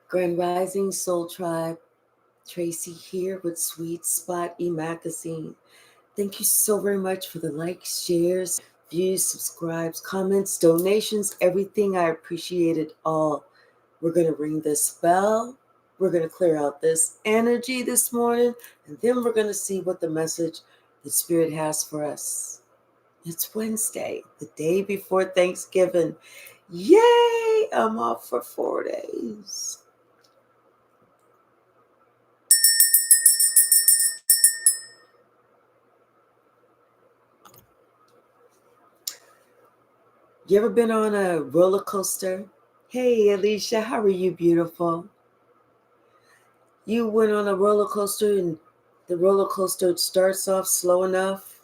Grand Rising Soul Tribe, Tracy here with Sweet Spot e-magazine. Thank you so very much for the likes, shares, views, subscribes, comments, donations, everything. I appreciate it all. We're going to ring this bell. We're going to clear out this energy this morning, and then we're going to see what the message the Spirit has for us. It's Wednesday, the day before Thanksgiving. Yay! I'm off for 4 days. You ever been on a roller coaster? Hey, Alicia, how are you, beautiful? You went on a roller coaster and the roller coaster starts off slow enough,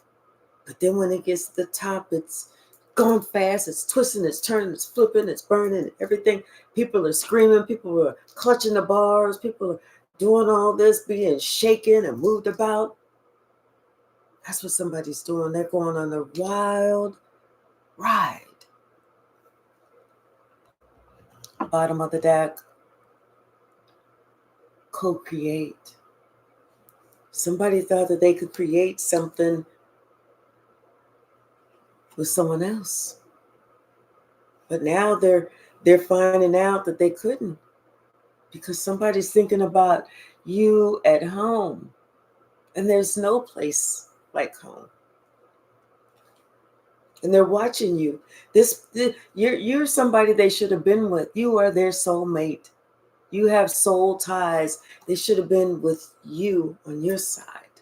but then when it gets to the top, it's going fast, it's twisting, it's turning, it's flipping, it's burning, everything. People are screaming, people are clutching the bars, people are doing all this, being shaken and moved about. That's what somebody's doing. They're going on a wild ride. Bottom of the deck, co-create. Somebody thought that they could create something with someone else. But now they're finding out that they couldn't because somebody's thinking about you at home. And there's no place like home. And they're watching you. You're somebody they should have been with. You are their soulmate. You have soul ties. They should have been with you on your side.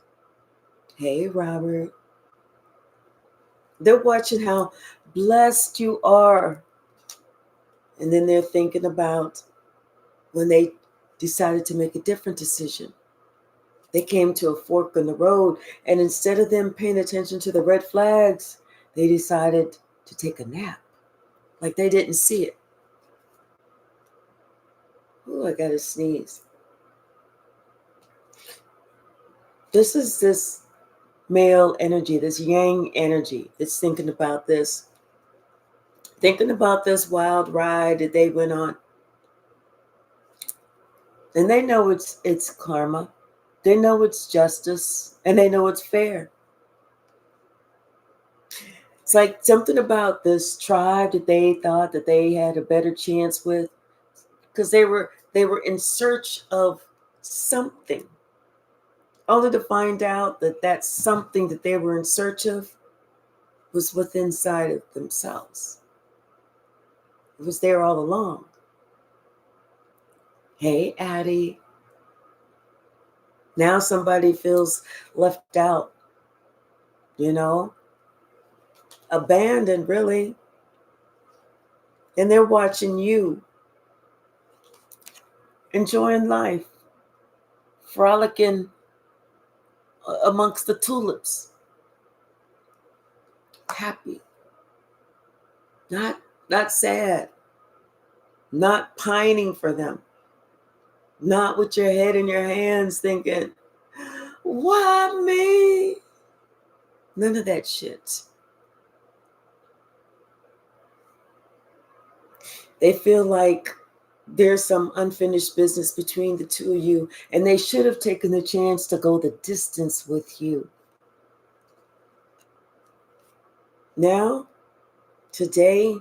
Hey, Robert. They're watching how blessed you are. And then they're thinking about when they decided to make a different decision. They came to a fork in the road, and instead of them paying attention to the red flags, they decided to take a nap. Like they didn't see it. Ooh, I gotta sneeze. This is this male energy, this yang energy that's thinking about this wild ride that they went on. And they know it's karma. They know it's justice, and they know it's fair. It's like something about this tribe that they thought that they had a better chance with, because they were in search of something, only to find out that that something that they were in search of was within inside of themselves. It was there all along. Hey, Addie. Now somebody feels left out, abandoned, really. And they're watching you enjoying life, frolicking amongst the tulips, happy, not sad, not pining for them, not with your head in your hands thinking, why me? None of that shit. They feel like there's some unfinished business between the two of you, and they should have taken the chance to go the distance with you. Now, today,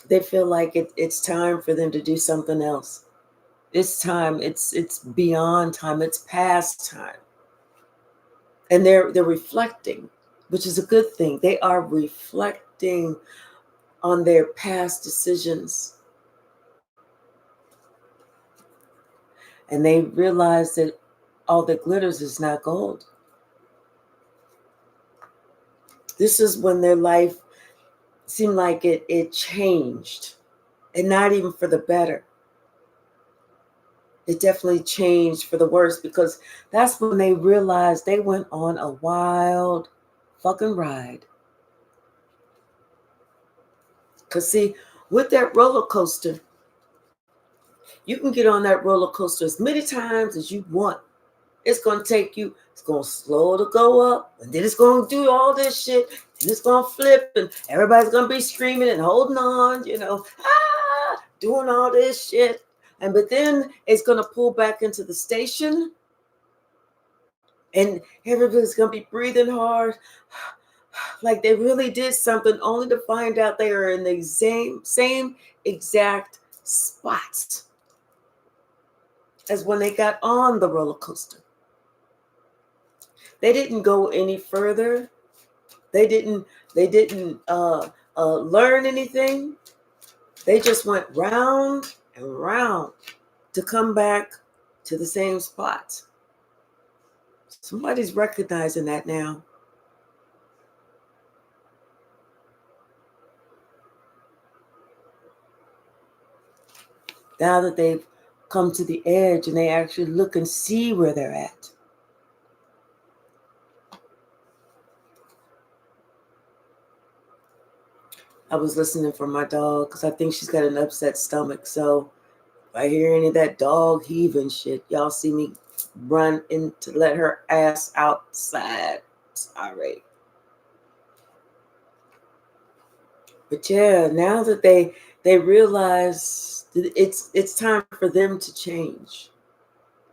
they feel like it's time for them to do something else. It's time. It's beyond time. It's past time. And they're reflecting, which is a good thing. They are reflecting on their past decisions. And they realize that all that glitters is not gold. This is when their life seemed like it changed, and not even for the better. It definitely changed for the worse, because that's when they realized they went on a wild fucking ride. Because see, with that roller coaster, you can get on that roller coaster as many times as you want. It's going to take you, it's going to slow to go up, and then it's going to do all this shit, and it's going to flip, and everybody's going to be screaming and holding on, doing all this shit. but then it's going to pull back into the station, and everybody's going to be breathing hard, like they really did something, only to find out they are in the same exact spot as when they got on the roller coaster. They didn't go any further. They didn't learn anything. They just went round and round to come back to the same spot. Somebody's recognizing that now. Now that they've come to the edge and they actually look and see where they're at. I was listening for my dog because I think she's got an upset stomach. So if I hear any of that dog heaving shit, y'all see me run in to let her ass outside. Sorry. But yeah, now that they realize that it's time for them to change.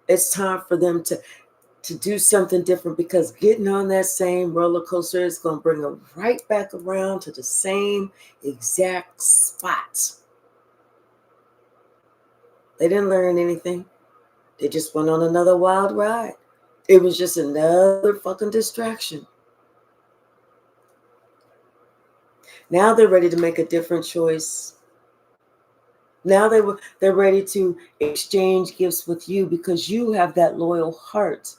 It's time for them to do something different, because getting on that same roller coaster is going to bring them right back around to the same exact spot. They didn't learn anything. They just went on another wild ride. It was just another fucking distraction. Now they're ready to make a different choice. Now they're ready to exchange gifts with you because you have that loyal heart.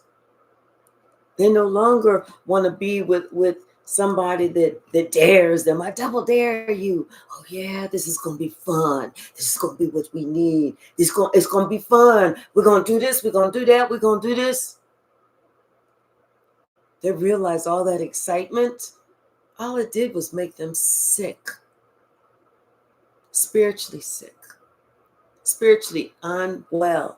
They no longer want to be with somebody that dares them. I double dare you. Oh yeah, this is gonna be fun. This is gonna be what we need. It's gonna be fun. We're gonna do this. We're gonna do that. We're gonna do this. They realize all that excitement, all it did was make them sick, spiritually sick, spiritually unwell.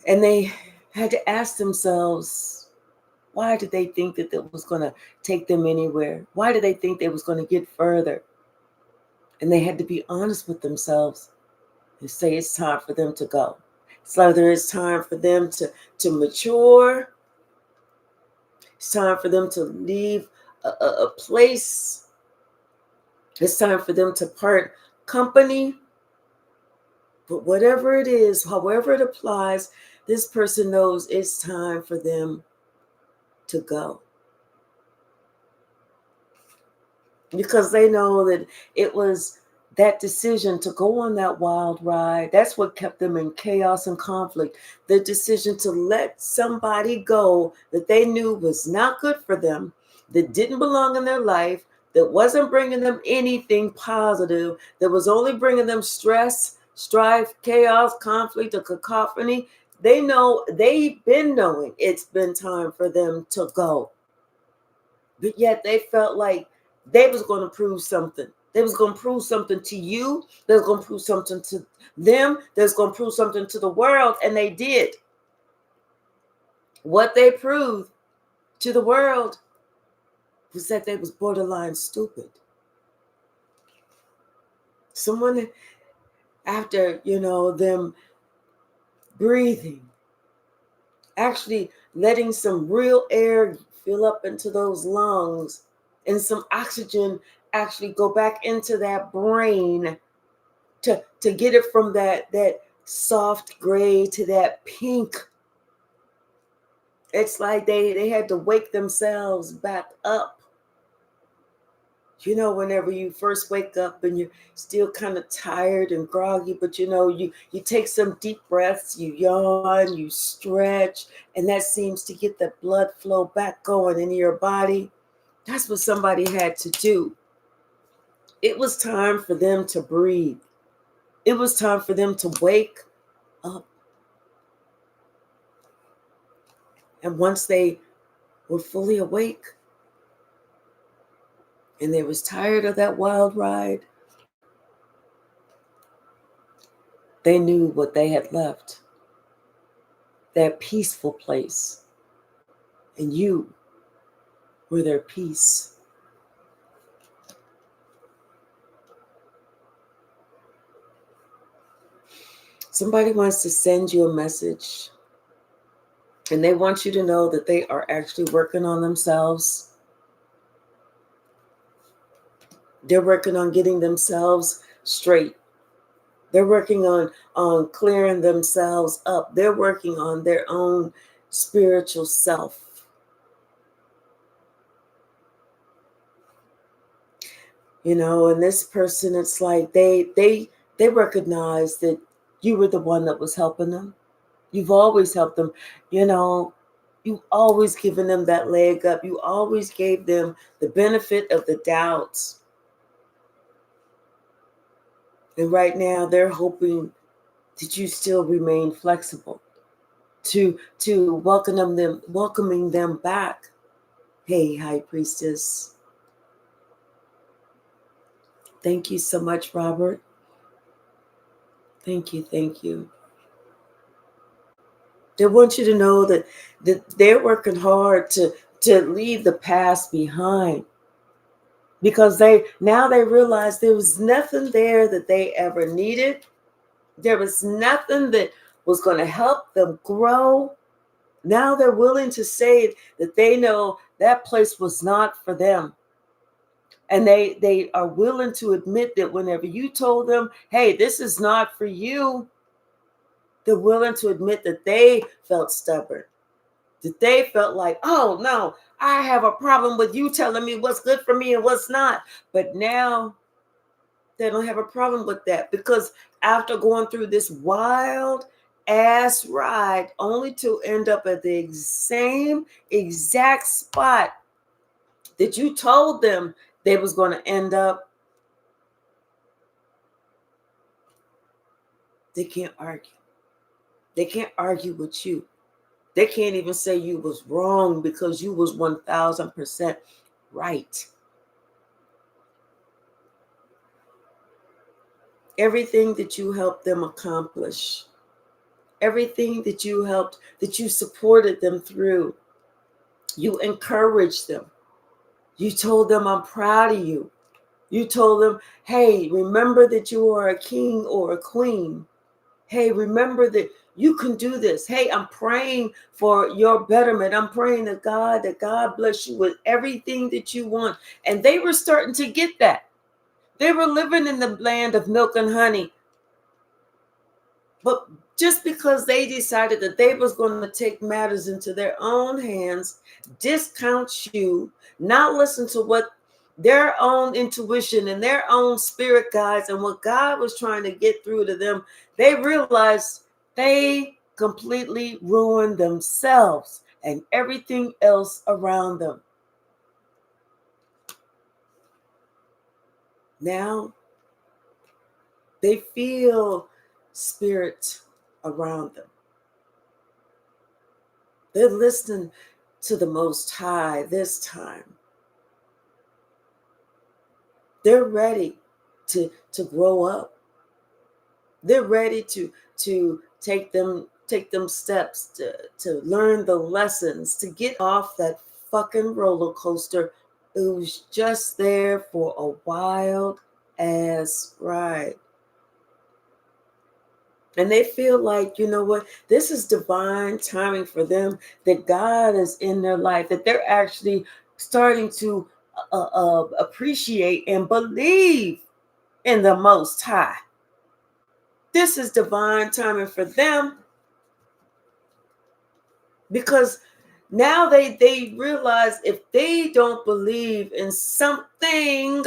And they had to ask themselves, why did they think that was going to take them anywhere? Why did they think they was going to get further? And they had to be honest with themselves and say it's time for them to go. It's either it's time for them to mature. It's time for them to leave a place. It's time for them to part company. But whatever it is, however it applies, this person knows it's time for them to go. Because they know that it was that decision to go on that wild ride. That's what kept them in chaos and conflict. The decision to let somebody go that they knew was not good for them, that didn't belong in their life, that wasn't bringing them anything positive, that was only bringing them stress, strife, chaos, conflict, or cacophony. They know, they've been knowing it's been time for them to go. But yet they felt like they was going to prove something. They was going to prove something to you. They was going to prove something to them. They was going to prove something to the world. And they did. What they proved to the world was that they was borderline stupid. Someone, after, them breathing, actually letting some real air fill up into those lungs and some oxygen actually go back into that brain to get it from that soft gray to that pink. It's like they had to wake themselves back up. Whenever you first wake up and you're still kind of tired and groggy, but you take some deep breaths, you yawn, you stretch, and that seems to get the blood flow back going in your body. That's what somebody had to do. It was time for them to breathe. It was time for them to wake up. And once they were fully awake and they was tired of that wild ride, they knew what they had left. That peaceful place. And you were their peace. Somebody wants to send you a message and they want you to know that they are actually working on themselves. They're working on getting themselves straight. They're working on clearing themselves up. They're working on their own spiritual self. You know, and this person, it's like they recognize that you were the one that was helping them. You've always helped them. You know, you've always given them that leg up. You always gave them the benefit of the doubts. And right now they're hoping that you still remain flexible to welcoming them back. Hey, High Priestess. Thank you so much, Robert. Thank you, thank you. They want you to know that they're working hard to leave the past behind, because they realize there was nothing there that they ever needed. There was nothing that was going to help them grow. Now they're willing to say that they know that place was not for them. And they are willing to admit that whenever you told them, hey, this is not for you, they're willing to admit that they felt stubborn, that they felt like, oh, no, I have a problem with you telling me what's good for me and what's not. But now they don't have a problem with that, because after going through this wild ass ride only to end up at the same exact spot that you told them they was going to end up, they can't argue. They can't argue with you. They can't even say you was wrong, because you was 1000% right. Everything that you helped them accomplish, everything that you supported them through, you encouraged them. You told them, I'm proud of you. You told them, hey, remember that you are a king or a queen. Hey, remember that you can do this. Hey, I'm praying for your betterment. I'm praying to God that God bless you with everything that you want. And they were starting to get that. They were living in the land of milk and honey. But just because they decided that they was going to take matters into their own hands, discount you, not listen to what their own intuition and their own spirit guides and what God was trying to get through to them, they realized they completely ruined themselves and everything else around them. Now they feel spirit around them. They're listening to the Most High this time. They're ready to grow up. They're ready to take them steps to learn the lessons, to get off that fucking roller coaster. It was just there for a wild ass ride. And they feel like, you know what, this is divine timing for them, that God is in their life, that they're actually starting to appreciate and believe in the Most High. This is divine timing for them, because now they realize if they don't believe in something,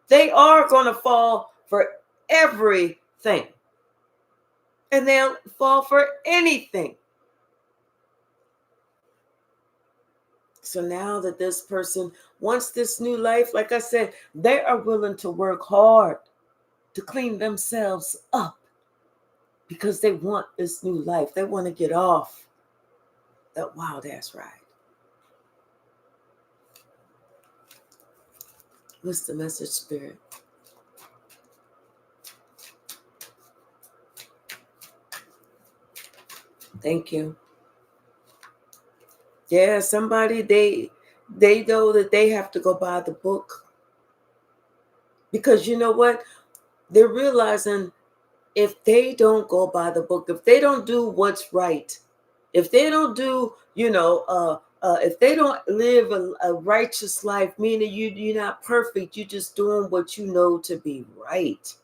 they are going to fall for everything. And they'll fall for anything. So now that this person wants this new life, like I said, they are willing to work hard to clean themselves up, because they want this new life. They want to get off that wild ass ride. What's the message, Spirit? Thank you. Yeah, somebody, they know that they have to go buy the book, because you know what? They're realizing if they don't go by the book, if they don't do what's right, if they don't do, if they don't live a righteous life, meaning you're not perfect, you're just doing what you know to be right,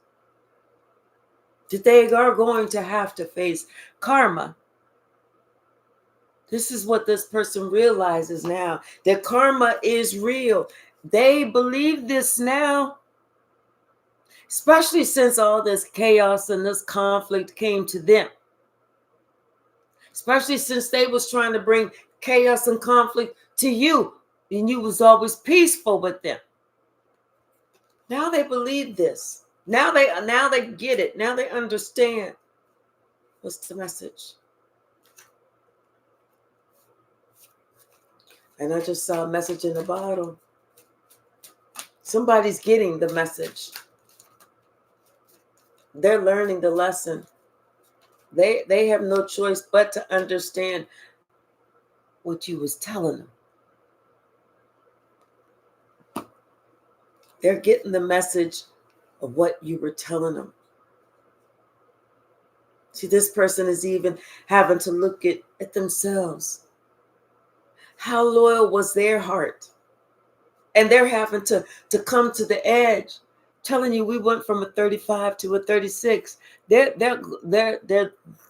that they are going to have to face karma. This is what this person realizes now, that karma is real. They believe this now, especially since all this chaos and this conflict came to them. Especially since they was trying to bring chaos and conflict to you, and you was always peaceful with them. Now they believe this. Now they get it. Now they understand. What's the message? And I just saw a message in the bottle. Somebody's getting the message. They're learning the lesson. They have no choice but to understand what you was telling them. They're getting the message of what you were telling them. See, this person is even having to look at themselves. How loyal was their heart? And they're having to come to the edge, telling you we went from a 35 to a 36. They're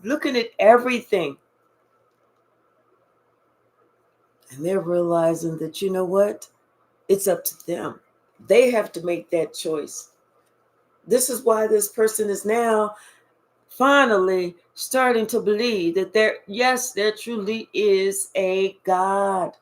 looking at everything. And they're realizing that, you know what? It's up to them. They have to make that choice. This is why this person is now finally starting to believe that there truly is a God.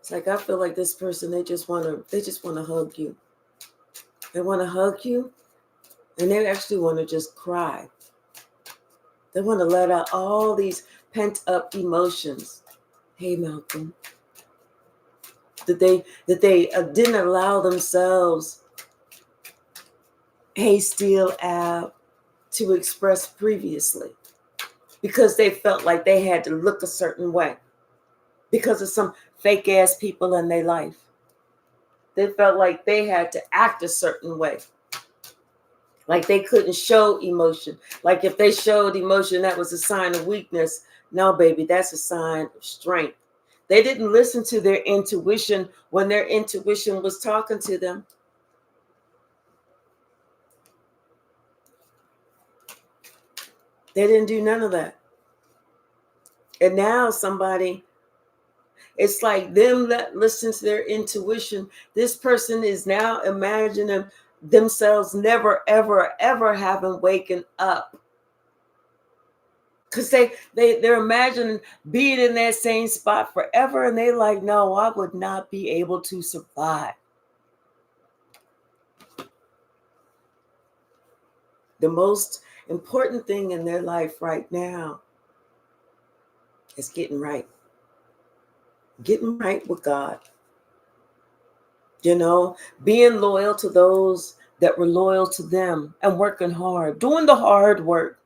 It's like, I feel like this person, they just want to hug you. They want to hug you, and they actually want to just cry. They want to let out all these pent up emotions. Hey, Malcolm. That they didn't allow themselves, hey, Steel Ab, to express previously, because they felt like they had to look a certain way because of some fake ass people in their life. They felt like they had to act a certain way, like they couldn't show emotion. Like if they showed emotion, that was a sign of weakness. No, baby, that's a sign of strength. They didn't listen to their intuition when their intuition was talking to them. They didn't do none of that. And now it's like them that listen to their intuition. This person is now imagining themselves never, ever, ever having waken up. Because they're imagining being in that same spot forever. And they're like, no, I would not be able to survive. The most important thing in their life right now is getting right. Getting right with God. Being loyal to those that were loyal to them and working hard, doing the hard work,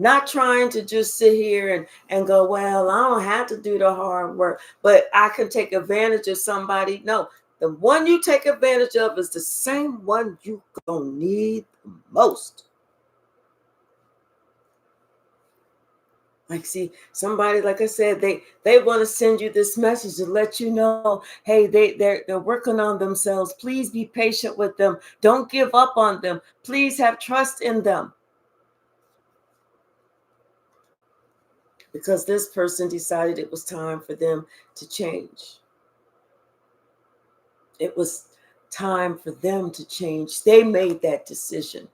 not trying to just sit here and go, well, I don't have to do the hard work, but I can take advantage of somebody. No, the one you take advantage of is the same one you gonna need the most. Like, see, somebody, like I said, they want to send you this message to let you know, hey, they're working on themselves. Please be patient with them. Don't give up on them. Please have trust in them. Because this person decided it was time for them to change. It was time for them to change. They made that decision.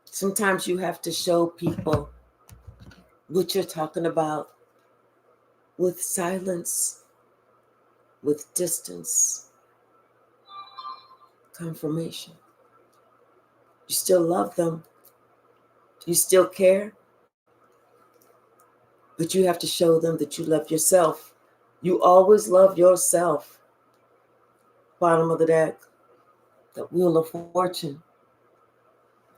Sometimes you have to show people what you're talking about with silence, with distance, confirmation. You still love them. You still care. But you have to show them that you love yourself. You always love yourself. Bottom of the deck. the Wheel of Fortune.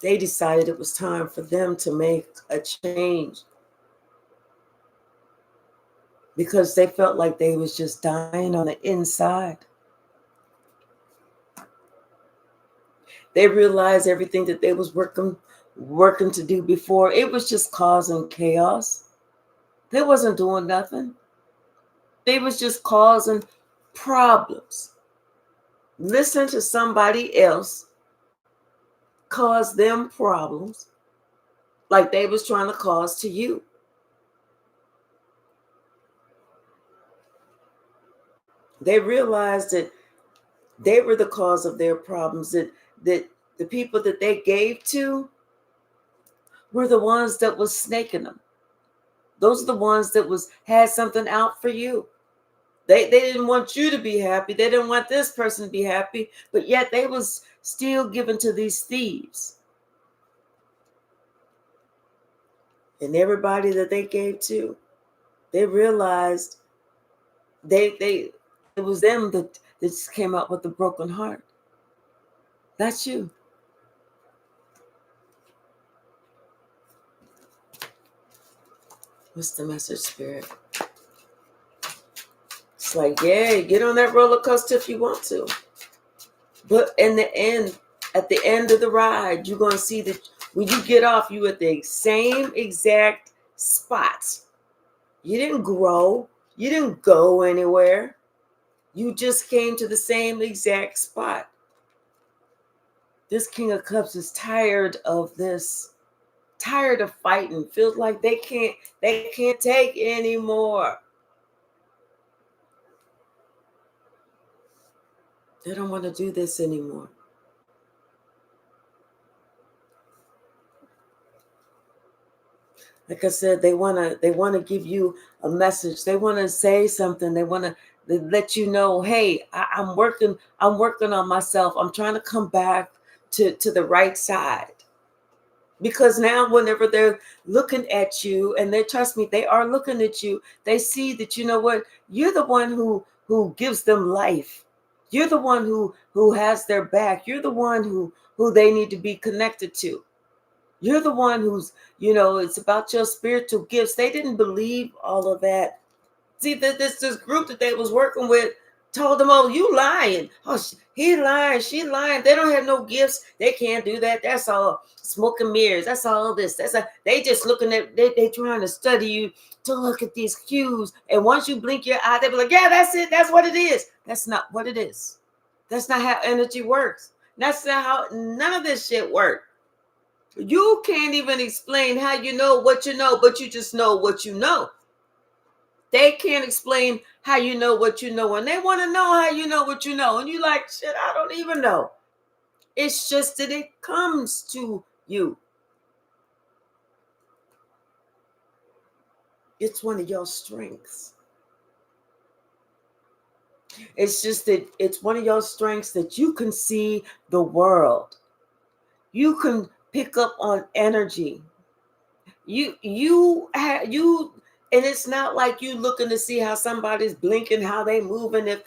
They decided it was time for them to make a change because they felt like they was just dying on the inside. They realized everything that they was working to do before, it was just causing chaos. They wasn't doing nothing. They was just causing problems. Listen to somebody else cause them problems like they was trying to cause to you. They realized that they were the cause of their problems, that the people that they gave to were the ones that was snaking them. Those are the ones that had something out for you. They didn't want you to be happy. They didn't want this person to be happy, but yet they was still given to these thieves. And everybody that they gave to, they realized it was them that just came out with a broken heart. That's you. What's the message, Spirit? It's like, yeah, get on that roller coaster if you want to. But in the end, at the end of the ride, you're going to see that when you get off, you at the same exact spot. You didn't grow. You didn't go anywhere. You just came to the same exact spot. This King of Cups is tired of this. Tired of fighting. Feels like they can't take anymore. They don't want to do this anymore. Like I said, they want to give you a message. They want to say something. They want to let you know, hey, I'm working on myself. I'm trying to come back to the right side. Because now whenever they're looking at you, and trust me, they are looking at you, they see that, you know what, you're the one who gives them life. You're the one who has their back. You're the one who they need to be connected to. You're the one who's, it's about your spiritual gifts. They didn't believe all of that. See, this group that they was working with told them, oh, you lying. Oh, he lying. She lying. They don't have no gifts. They can't do that. That's all smoke and mirrors. That's all this. They just looking at, they trying to study you to look at these cues. And once you blink your eye, they be like, yeah, that's it. That's what it is. That's not what it is. That's not how energy works. That's not how none of this shit works. You can't even explain how you know what you know, but you just know what you know. They can't explain how you know what you know, and they want to know how you know what you know. And you like, shit, I don't even know. It's just that it comes to you. It's one of your strengths. It's just that it's one of your strengths that you can see the world. You can pick up on energy. And it's not like you looking to see how somebody's blinking, how they moving, if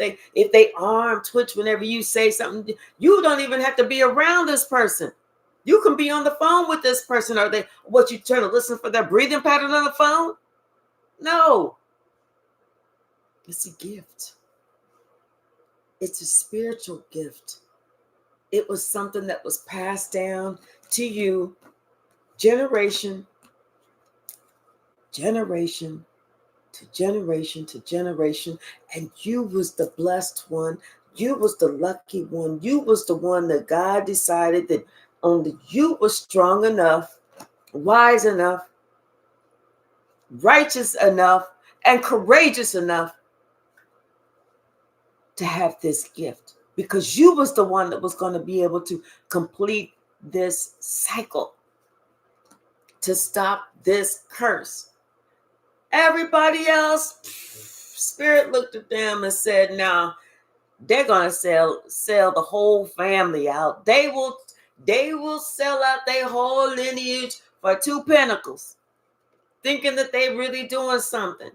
they arm twitch whenever you say something. You don't even have to be around this person. You can be on the phone with this person. Are they you trying to listen for their breathing pattern on the phone? No. It's a gift. It's a spiritual gift. It was something that was passed down to you generation to generation to generation, and you was the blessed one. You was the lucky one. You was the one that God decided that only you was strong enough, wise enough, righteous enough, and courageous enough to have this gift, because you was the one that was going to be able to complete this cycle, to stop this curse. Everybody else, Spirit looked at them and said, "Now they're gonna sell the whole family out. They will sell out their whole lineage for 2 pinnacles, thinking that they really doing something."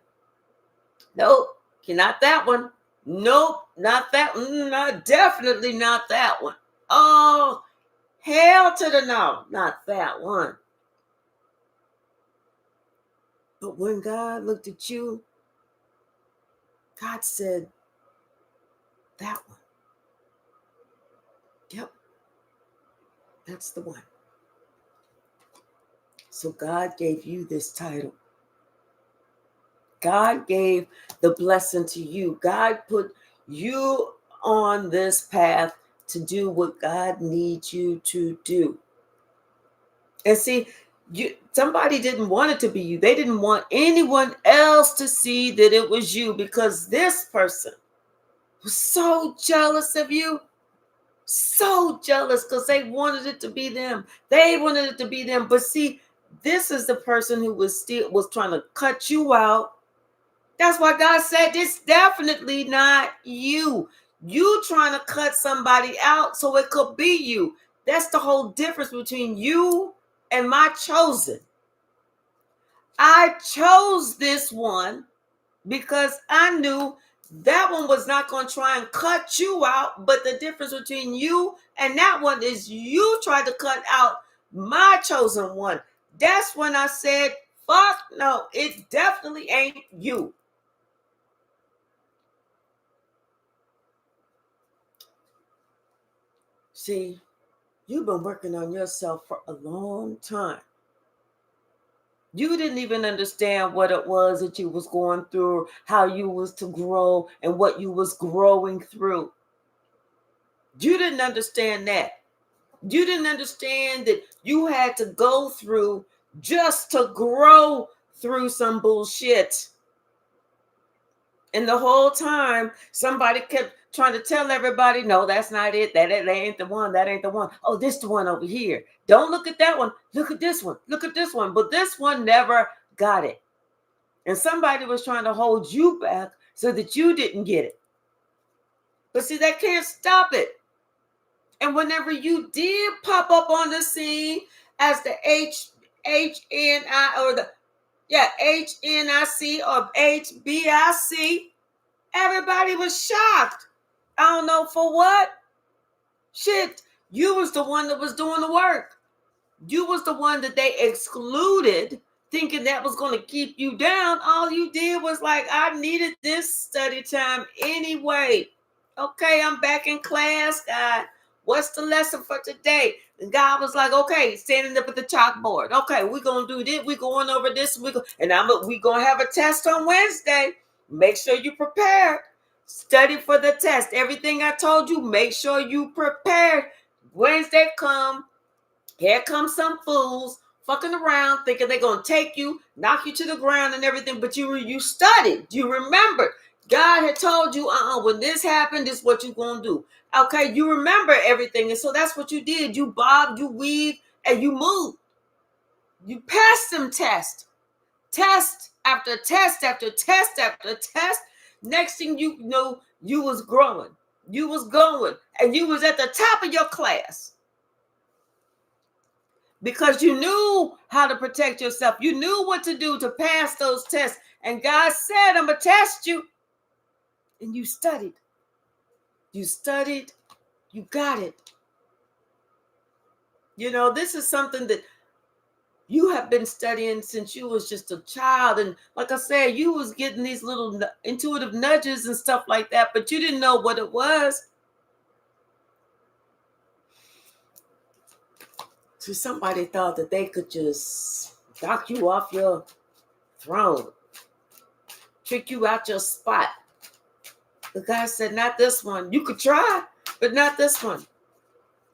Nope, not that one. Nope, not that one. Not definitely not that one. Oh, hell to the no, not that one. But when God looked at you, God said, that one. Yep, that's the one. So God gave you this title. God gave the blessing to you. God put you on this path to do what God needs you to do. And see, somebody didn't want it to be you. They didn't want anyone else to see that it was you, because this person was so jealous of you. So jealous, because they wanted it to be them. They wanted it to be them. But see, this is the person who was trying to cut you out. That's why God said it's definitely not you. You trying to cut somebody out so it could be you. That's the whole difference between you and my chosen. I chose this one because I knew that one was not going to try and cut you out. But the difference between you and that one is you tried to cut out my chosen one. That's when I said, fuck no, it definitely ain't you. See, you've been working on yourself for a long time. You didn't even understand what it was that you was going through, how you was to grow, and what you was growing through. You didn't understand that. You didn't understand that you had to go through just to grow through some bullshit. And the whole time, somebody kept trying to tell everybody, no, that's not it. That ain't the one. That ain't the one. Oh, this the one over here. Don't look at that one. Look at this one. Look at this one. But this one never got it. And somebody was trying to hold you back so that you didn't get it. But see, they can't stop it. And whenever you did pop up on the scene as the HNI or the HNIC or HBIC, everybody was shocked. I don't know for what. Shit, you was the one that was doing the work. You was the one that they excluded, thinking that was going to keep you down. All you did was like, I needed this study time anyway. Okay, I'm back in class, God. What's the lesson for today? And God was like, okay, standing up at the chalkboard. Okay, we're going to do this. We're going over this. We're going to have a test on Wednesday. Make sure you prepared. Study for the test. Everything I told you, make sure you prepared. Wednesday come. Here comes some fools fucking around thinking they're going to take you, knock you to the ground and everything. But you studied. You remembered. God had told you, when this happened, this is what you're going to do. Okay, you remember everything. And so that's what you did. You bobbed, you weaved, and you moved. You passed them tests. Test after test after test after test. Next thing you know, you was growing. You was going. And you was at the top of your class. Because you knew how to protect yourself. You knew what to do to pass those tests. And God said, I'm going to test you. And you studied. You studied. You got it. You know, this is something that you have been studying since you was just a child. And like I said, you was getting these little intuitive nudges and stuff like that, but you didn't know what it was. So somebody thought that they could just knock you off your throne, trick you out your spot. The guy said, not this one. You could try, but not this one.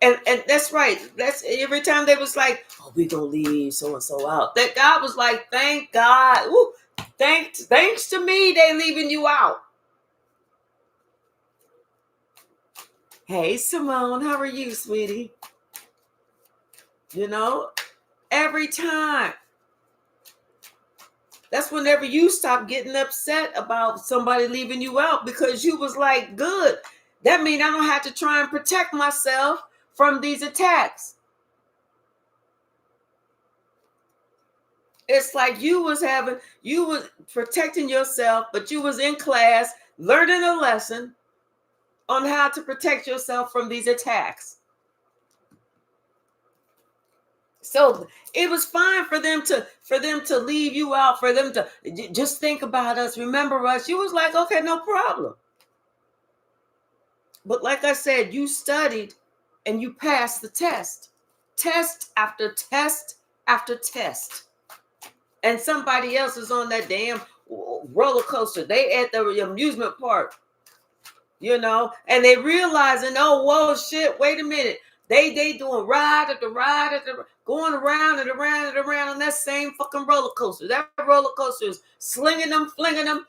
And that's right. That's every time they was like, oh, we gonna leave so and so out. That God was like, thank God. Ooh, thanks to me, they leaving you out. Hey, Simone, how are you, sweetie? You know, every time. That's whenever you stop getting upset about somebody leaving you out, because you was like, good. That means I don't have to try and protect myself from these attacks. It's like you was protecting yourself, but you was in class learning a lesson on how to protect yourself from these attacks. So it was fine for them to leave you out, for them to just think about us, remember us. You was like, okay, no problem. But like I said, you studied and you passed the test. Test after test after test. And somebody else is on that damn roller coaster. They at the amusement park, and they realizing, oh, whoa, shit, wait a minute. They doing ride after ride after going around and around and around on that same fucking roller coaster. That roller coaster is slinging them, flinging them.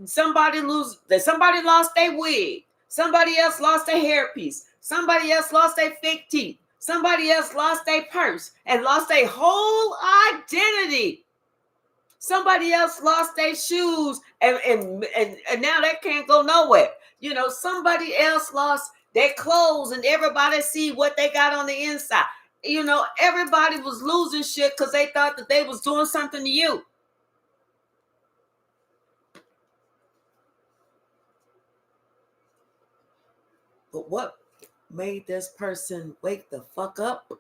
Somebody lost their wig. Somebody else lost their hairpiece. Somebody else lost their fake teeth. Somebody else lost their purse and lost their whole identity. Somebody else lost their shoes and now they can't go nowhere. Somebody else lost their clothes and everybody see what they got on the inside. Everybody was losing shit because they thought that they was doing something to you. But what made this person wake the fuck up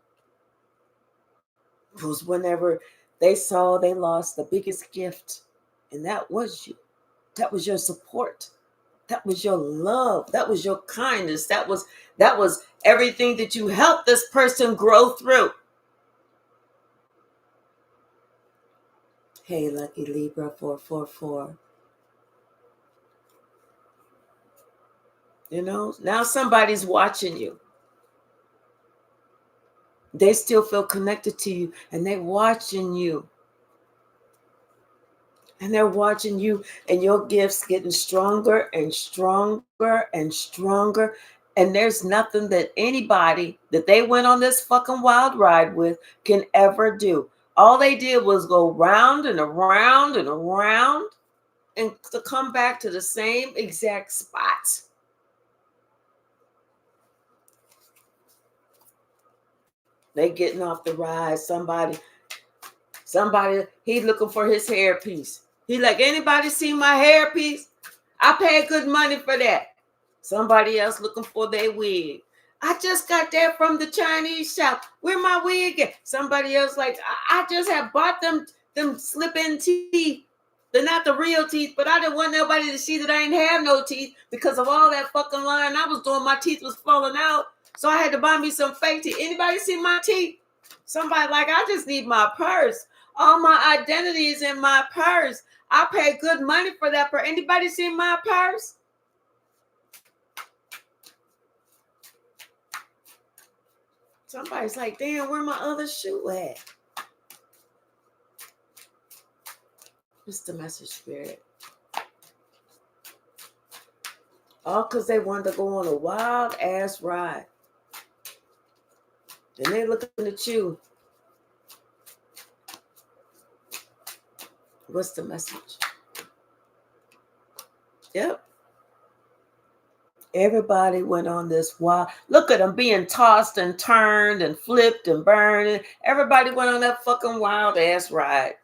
was whenever they saw they lost the biggest gift, and that was you. That was your support. That was your love. That was your kindness. That was everything that you helped this person grow through. Hey, Lucky Libra 444. Now somebody's watching you. They still feel connected to you and they're watching you. And they're watching you and your gifts getting stronger and stronger and stronger. And there's nothing that anybody that they went on this fucking wild ride with can ever do. All they did was go round and around and around and to come back to the same exact spot. They getting off the ride. Somebody, he looking for his hairpiece. He like, anybody see my hairpiece? I paid good money for that. Somebody else looking for their wig. I just got that from the Chinese shop. Where my wig at? Somebody else like, I just have bought them slip-in teeth. They're not the real teeth, but I didn't want nobody to see that I ain't have no teeth because of all that fucking lying I was doing. My teeth was falling out. So I had to buy me some fake teeth. Anybody see my teeth? Somebody like, I just need my purse. All my identity is in my purse. I paid good money for that purse. Anybody see my purse? Somebody's like, damn, where my other shoe at? What's the message, Spirit? All because they wanted to go on a wild ass ride. And they looking at you. What's the message? Yep. Everybody went on this wild. Look at them being tossed and turned and flipped and burned. Everybody went on that fucking wild ass ride.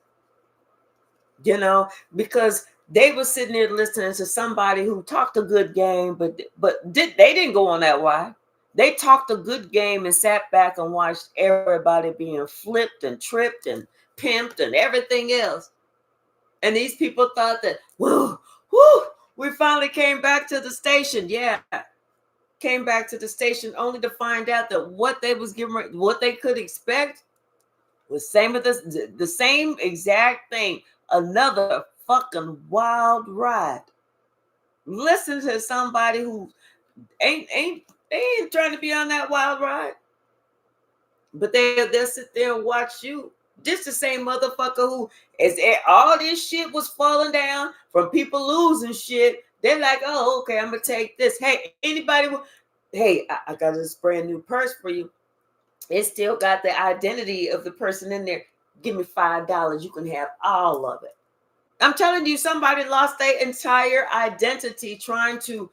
Because they were sitting there listening to somebody who talked a good game, but they didn't go on that ride. They talked a good game and sat back and watched everybody being flipped and tripped and pimped and everything else. And these people thought that, whoo, we finally came back to the station. Yeah. Came back to the station only to find out that what they was giving, what they could expect was the same exact thing. Another fucking wild ride. Listen to somebody who ain't trying to be on that wild ride. But they'll sit there and watch you. This the same motherfucker who, as all this shit was falling down from people losing shit, they're like, oh, okay, I'm going to take this. Hey, anybody, hey, I got this brand new purse for you. It still got the identity of the person in there. Give me $5. You can have all of it. I'm telling you, somebody lost their entire identity trying to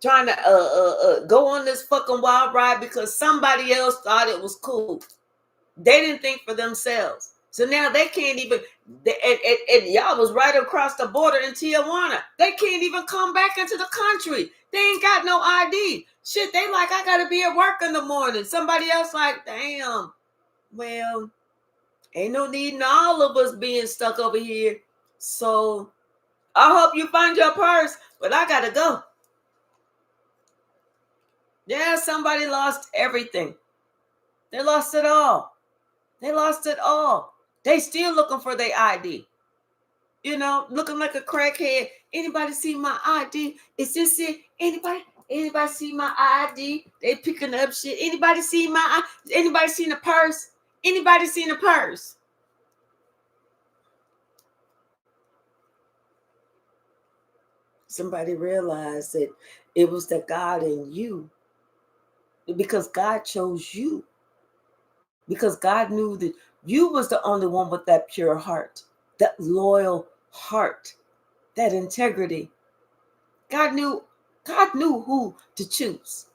go on this fucking wild ride because somebody else thought it was cool. They didn't think for themselves. So now they can't even, And y'all was right across the border in Tijuana. They can't even come back into the country. They ain't got no ID. Shit, they like, I gotta be at work in the morning. Somebody else like, damn, well, ain't no need in all of us being stuck over here. So I hope you find your purse, but I gotta go. Yeah, somebody lost everything. They lost it all. They lost it all. They still looking for their ID. You know, looking like a crackhead. Anybody see my ID? Is this it? Anybody see my ID? They picking up shit. Anybody see my? Anybody seen a purse? Anybody seen a purse? Somebody realized that it was the God in you, because God chose you, because God knew that you was the only one with that pure heart, that loyal heart, that integrity. God knew who to choose.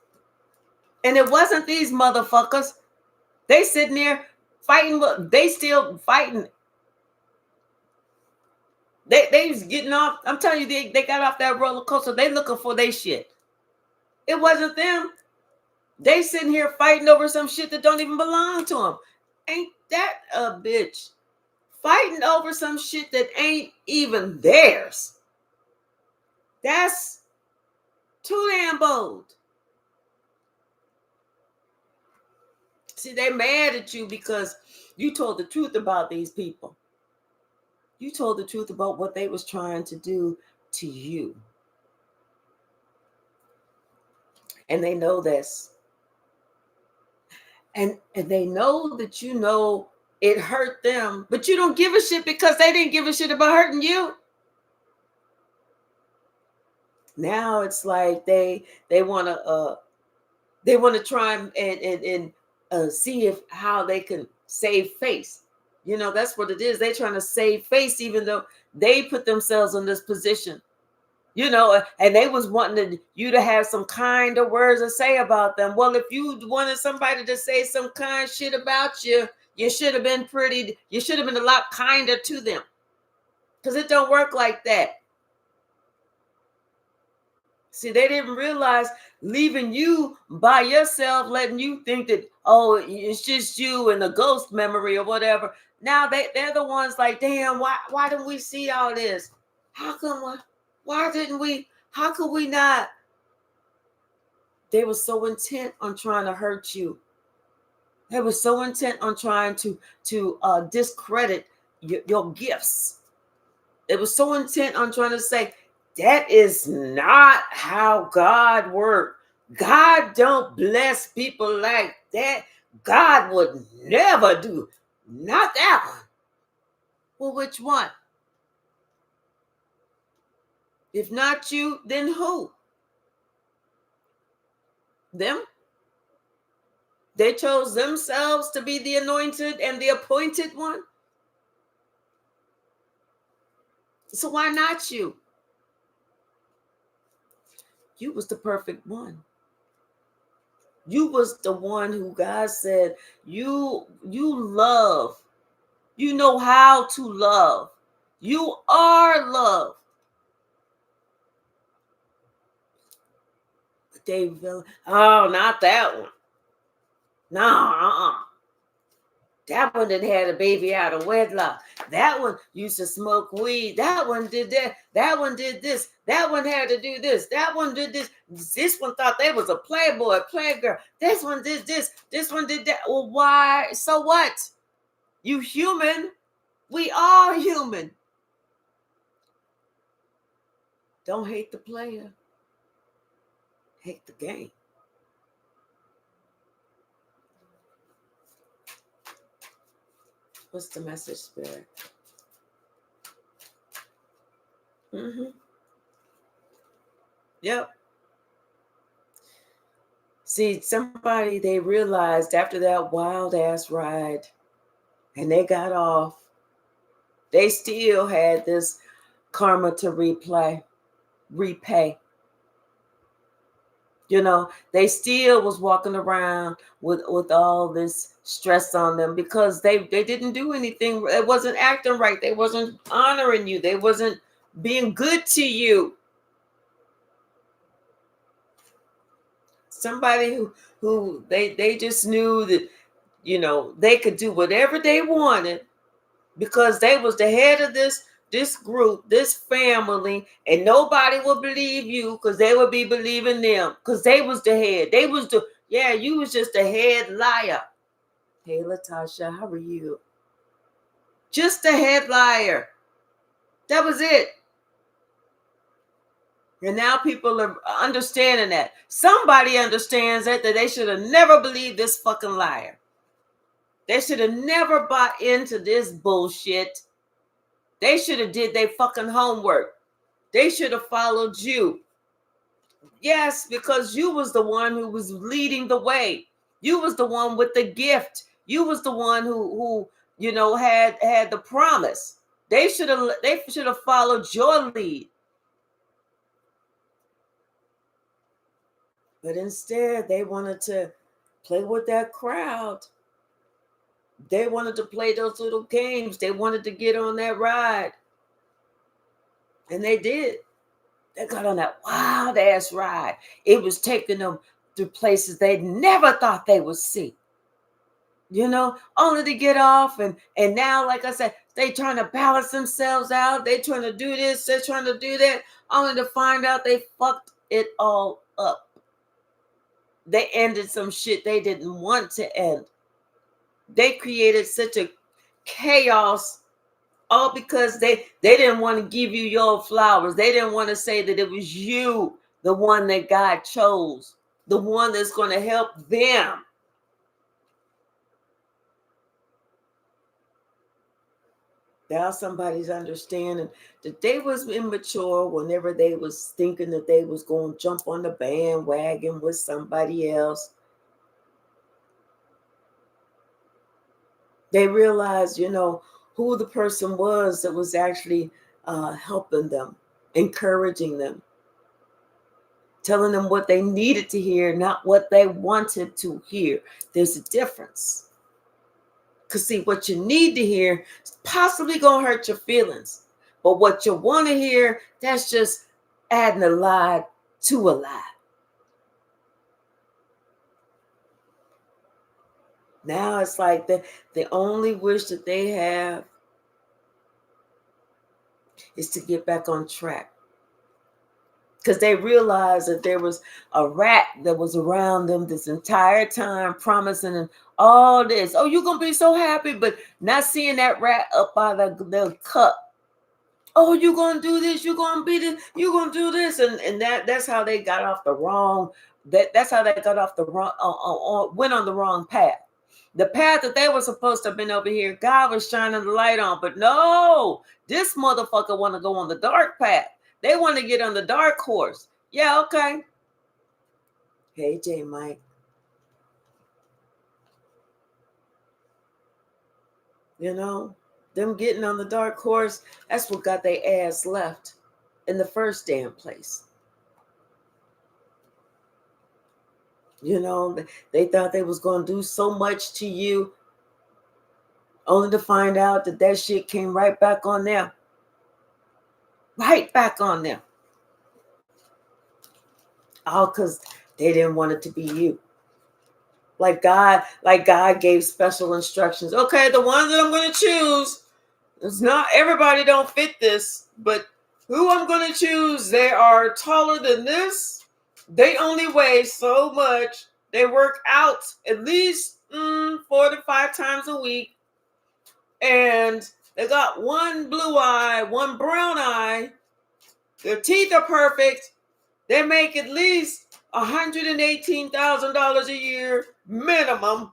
And it wasn't these motherfuckers. They sitting there fighting. They still fighting. They was getting off. I'm telling you, they got off that roller coaster. They looking for their shit. It wasn't them. They sitting here fighting over some shit that don't even belong to them. Ain't that a bitch? Fighting over some shit that ain't even theirs. That's too damn bold. See, they mad at you because you told the truth about these people. You told the truth about what they was trying to do to you. And they know this. And they know that you know it hurt them, but you don't give a shit because they didn't give a shit about hurting you. Now it's like they want to try and see if how they can save face. You know, that's what it is. They're trying to save face, even though they put themselves in this position. You know, and they was wanting you to have some kind of words to say about them. Well, if you wanted somebody to say some kind shit about you, you should have been you should have been a lot kinder to them. Because it don't work like that. See, they didn't realize leaving you by yourself, letting you think that, oh, it's just you and a ghost memory or whatever. Now they're the ones like, damn, why didn't we see all this? How come why didn't we? How could we not? They were so intent on trying to hurt you. They were so intent on trying to discredit your gifts. They were so intent on trying to say, that is not how God works. God don't bless people like that. God would never do. Not that one. Well, which one? If not you, then who? Them? They chose themselves to be the anointed and the appointed one. So why not you? You was the perfect one. You was the one who God said you love. You know how to love. You are love. But they really, oh, not that one. No, That one didn't had a baby out of wedlock. That one used to smoke weed. That one did that. That one did this. That one had to do this. That one did this. This one thought they was a playboy, playgirl. This one did this. This one did that. Well, why? So what? You human. We are human. Don't hate the player. Hate the game. What's the message, Spirit? Yep. See, somebody, they realized after that wild ass ride and they got off, they still had this karma to repay. You know, they still was walking around with all this stress on them because they didn't do anything. It wasn't acting right. They wasn't honoring you. They wasn't being good to you. Somebody who they just knew that, you know, they could do whatever they wanted because they was the head of this group, this family, and nobody would believe you because they would be believing them because they was the head. They was the, yeah, you was just the head liar. Hey, Latasha, how are you? Just the head liar. That was it. And now people are understanding that. Somebody understands that they should have never believed this fucking liar. They should have never bought into this bullshit. They should have did their fucking homework. They should have followed you. Yes, because you was the one who was leading the way. You was the one with the gift. You was the one who you know had the promise. They should have followed your lead. But instead, they wanted to play with that crowd. They wanted to play those little games. They wanted to get on that ride. And they did. They got on that wild ass ride. It was taking them to places they never thought they would see. You know, only to get off. And now, like I said, they trying to balance themselves out. They trying to do this. They're trying to do that. Only to find out they fucked it all up. They ended some shit they didn't want to end. They created such a chaos, all because they didn't want to give you your flowers. They didn't want to say that it was you, the one that God chose, the one that's going to help them. Now somebody's understanding that they was immature whenever they was thinking that they was going to jump on the bandwagon with somebody else. They realized, you know, who the person was that was actually helping them, encouraging them, telling them what they needed to hear, not what they wanted to hear. There's a difference. Because see, what you need to hear is possibly going to hurt your feelings. But what you want to hear, that's just adding a lie to a lie. Now it's like the only wish that they have is to get back on track. Because they realized that there was a rat that was around them this entire time, promising them all this. Oh, you're going to be so happy, but not seeing that rat up by the cup. Oh, you're going to do this. You're going to be this. You're going to do this. And that's how they got off the wrong. That's how they got off the wrong, went on the wrong path. The path that they were supposed to have been over here, God was shining the light on. But no, this motherfucker want to go on the dark path. They want to get on the dark horse. Yeah, okay. Hey, J. Mike. You know, them getting on the dark horse, that's what got their ass left in the first damn place. You know, they thought they was going to do so much to you, only to find out that shit came right back on them. Right back on them. All because they didn't want it to be you. Like God gave special instructions. Okay, the ones that I'm going to choose, it's not everybody don't fit this, but who I'm going to choose, they are taller than this. They only weigh so much. They work out at least 4 to 5 times a week. And they got one blue eye, one brown eye. Their teeth are perfect. They make at least $118,000 a year minimum.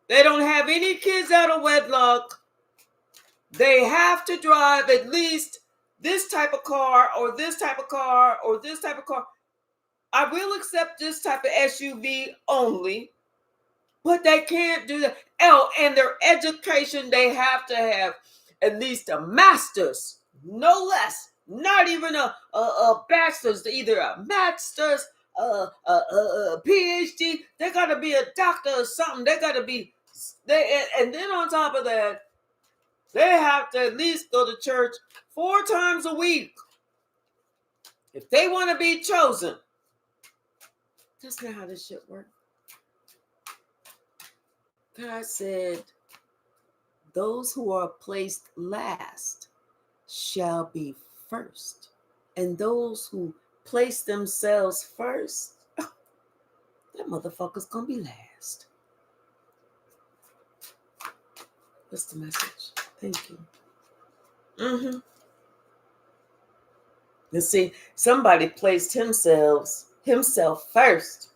They don't have any kids out of wedlock. They have to drive at least this type of car or this type of car or this type of car. I will accept this type of SUV only, but they can't do that. Oh, and their education, they have to have at least a master's, no less. Not even a bachelor's, either a master's, PhD. They got to be a doctor or something. They got to be, and then on top of that, they have to at least go to church 4 times a week if they want to be chosen. That's not how this shit works. God said, those who are placed last shall be first. And those who place themselves first, that motherfucker's gonna be last. What's the message? Thank you. You see, somebody placed himself first.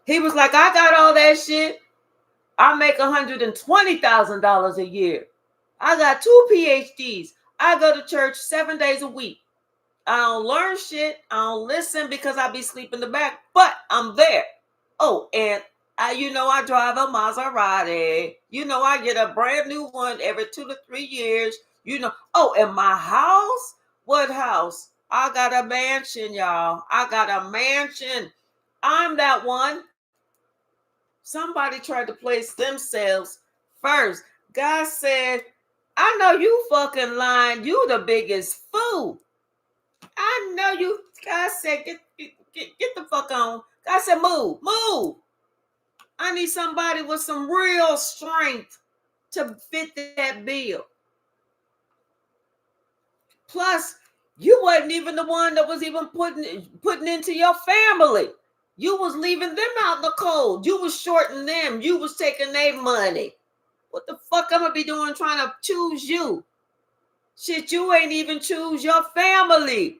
He was like, I got all that shit. I make $120,000 a year. I got 2 PhDs. I go to church 7 days a week. I don't learn shit. I don't listen because I be sleeping in the back, but I'm there. Oh, and I drive a Maserati. I get a brand new one every 2 to 3 years. Oh, and my house? What house? I got a mansion, y'all. I got a mansion. I'm that one. Somebody tried to place themselves first. God said, I know you fucking lying. You the biggest fool. I know you. God said, get the fuck on. God said, move. I need somebody with some real strength to fit that bill. Plus, you wasn't even the one that was even putting into your family. You was leaving them out in the cold. You was shorting them. You was taking their money. What the fuck I'm gonna be doing trying to choose you? Shit, you ain't even choose your family.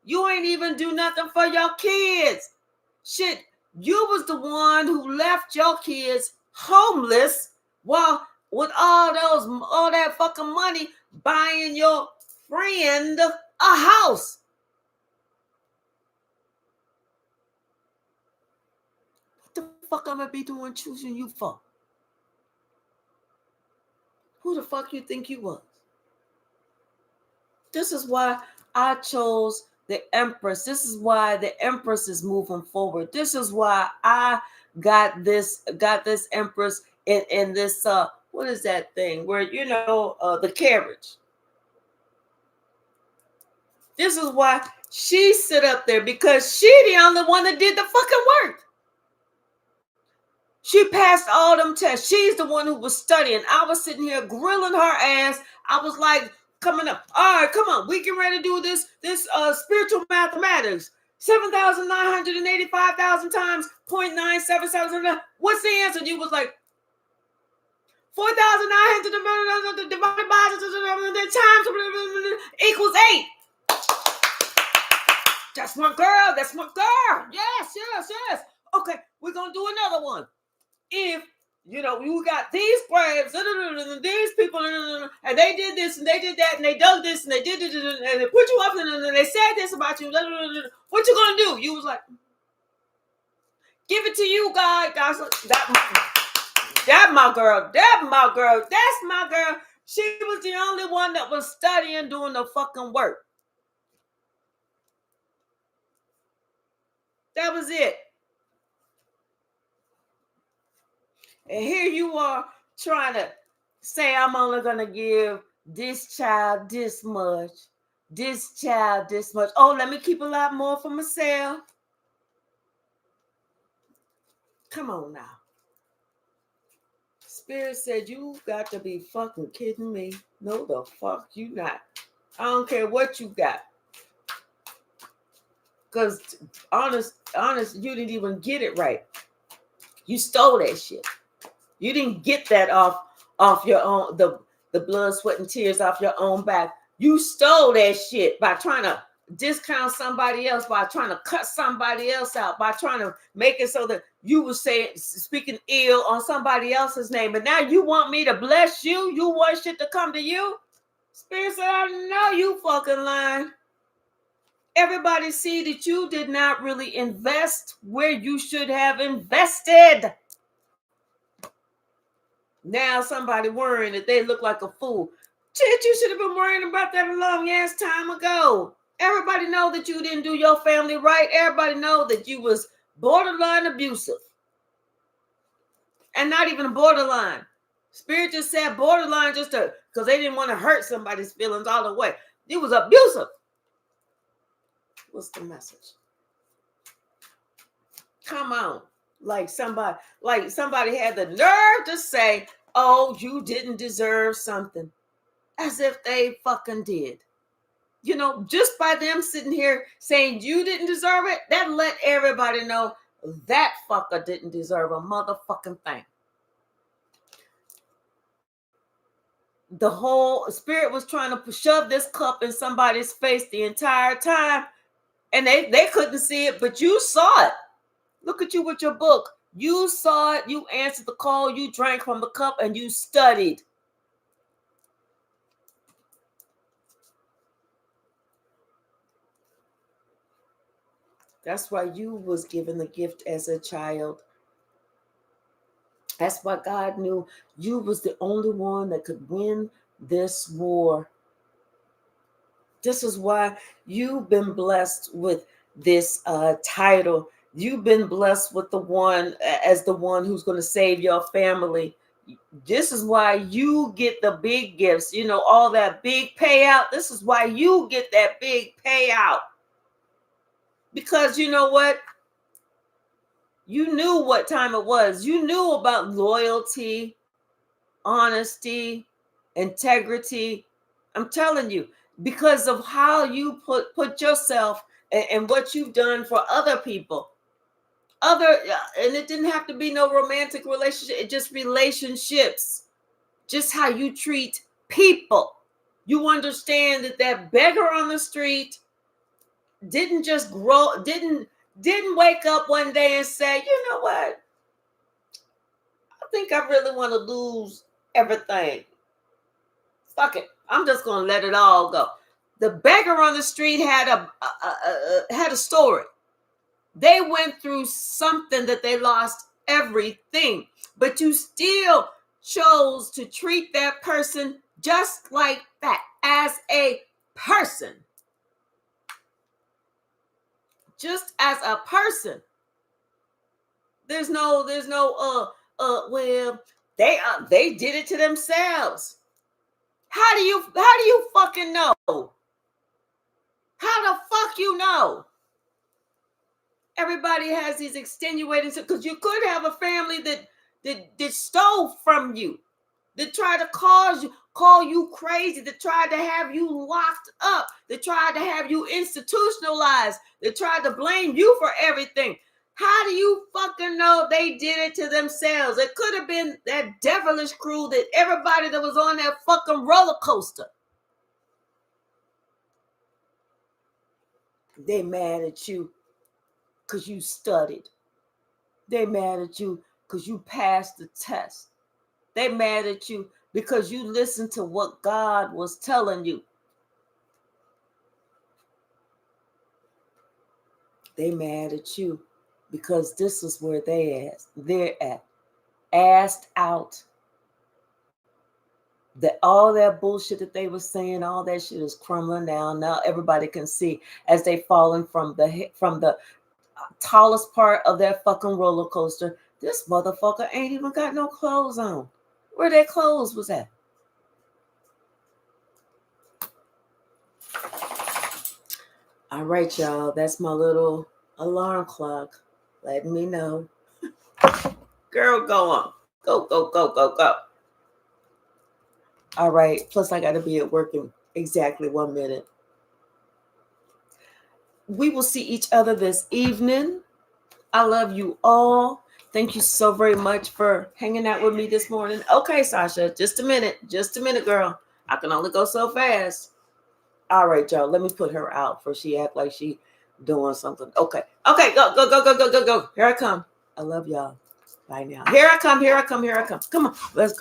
You ain't even do nothing for your kids. Shit, you was the one who left your kids homeless while with all that fucking money buying your friend a house. What the fuck I'm gonna be doing choosing you for? Who the fuck you think you was? This is why I chose the Empress. This is why the Empress is moving forward. This is why I got this Empress in this what is that thing where the carriage. This is why she sit up there, because she the only one that did the fucking work. She passed all them tests. She's the one who was studying. I was sitting here grilling her ass. I was like, coming up. All right, come on. We get ready to do this spiritual mathematics. 7,985,000 times 0.977. What's the answer? You was like 4,900 divided by times equals 8. That's my girl. Yes. Okay, we're gonna do another one. If you got these grades, these people, and they did this and they did that and they dug this and they did it and they put you up and they said this about you, what you gonna do? You was like, give it to you, God. That's my girl. That's my girl. She was the only one that was studying, doing the fucking work. That was it. And here you are trying to say, I'm only going to give this child this much, this child this much. Oh, let me keep a lot more for myself. Come on now. Spirit said, you got to be fucking kidding me. No, the fuck you not. I don't care what you got. Because honest, you didn't even get it right. You stole that shit. You didn't get that off your own, the blood, sweat, and tears off your own back. You stole that shit by trying to discount somebody else, by trying to cut somebody else out, by trying to make it so that you were speaking ill on somebody else's name. And now you want me to bless you? You want shit to come to you? Spirit said, I know you fucking lying. Everybody see that you did not really invest where you should have invested. Now somebody worrying that they look like a fool. Shit, you should have been worrying about that a long ass time ago. Everybody know that you didn't do your family right. Everybody know that you was borderline abusive. And not even a borderline. Spirit just said borderline just because they didn't want to hurt somebody's feelings all the way. It was abusive. What's the message? Come on. Like somebody had the nerve to say, oh, you didn't deserve something. As if they fucking did. You know, just by them sitting here saying you didn't deserve it, that let everybody know that fucker didn't deserve a motherfucking thing. The whole spirit was trying to shove this cup in somebody's face the entire time, and they couldn't see it, but you saw it. Look at you with your book. You saw it. You answered the call. You drank from the cup, and you studied. That's why you was given the gift as a child. That's why God knew you was the only one that could win this war. This is why you've been blessed with this title. You've been blessed with the one who's going to save your family. This is why you get the big gifts, you know, all that big payout. This is why you get that big payout. Because you know what? You knew what time it was. You knew about loyalty, honesty, integrity. I'm telling you, because of how you put yourself and what you've done for other people. And it didn't have to be no romantic relationship. It just relationships. Just how you treat people. You understand that beggar on the street didn't just grow, didn't wake up one day and say, you know what? I think I really want to lose everything. Fuck it. I'm just going to let it all go. The beggar on the street had a story. They went through something that they lost everything, but you still chose to treat that person just like that, as a person. Just as a person. There's no well, they did it to themselves. How do you fucking know? How the fuck you know? Everybody has these extenuating, because you could have a family that stole from you, that tried to call you crazy, that tried to have you locked up, that tried to have you institutionalized, that tried to blame you for everything. How do you fucking know they did it to themselves? It could have been that devilish crew, that everybody that was on that fucking roller coaster. They mad at you because you studied. They mad at you because you passed the test. They mad at you because you listened to what God was telling you. They mad at you because this is where they're at. Asked out. That all that bullshit that they were saying, all that shit is crumbling down. Now everybody can see as they falling from the tallest part of that fucking roller coaster. This motherfucker ain't even got no clothes on. Where their clothes was at? All right, y'all. That's my little alarm clock letting me know. Girl, go on. Go, go, go, go, go. All right. Plus, I got to be at work in exactly 1 minute. We will see each other this evening. I love you all. Thank you so very much for hanging out with me this morning. Okay, Sasha, just a minute, girl. I can only go so fast. All right, y'all. Let me put her out for she act like she doing something. Okay, go. Here I come. I love y'all. Bye now. Here I come. Come on, let's go.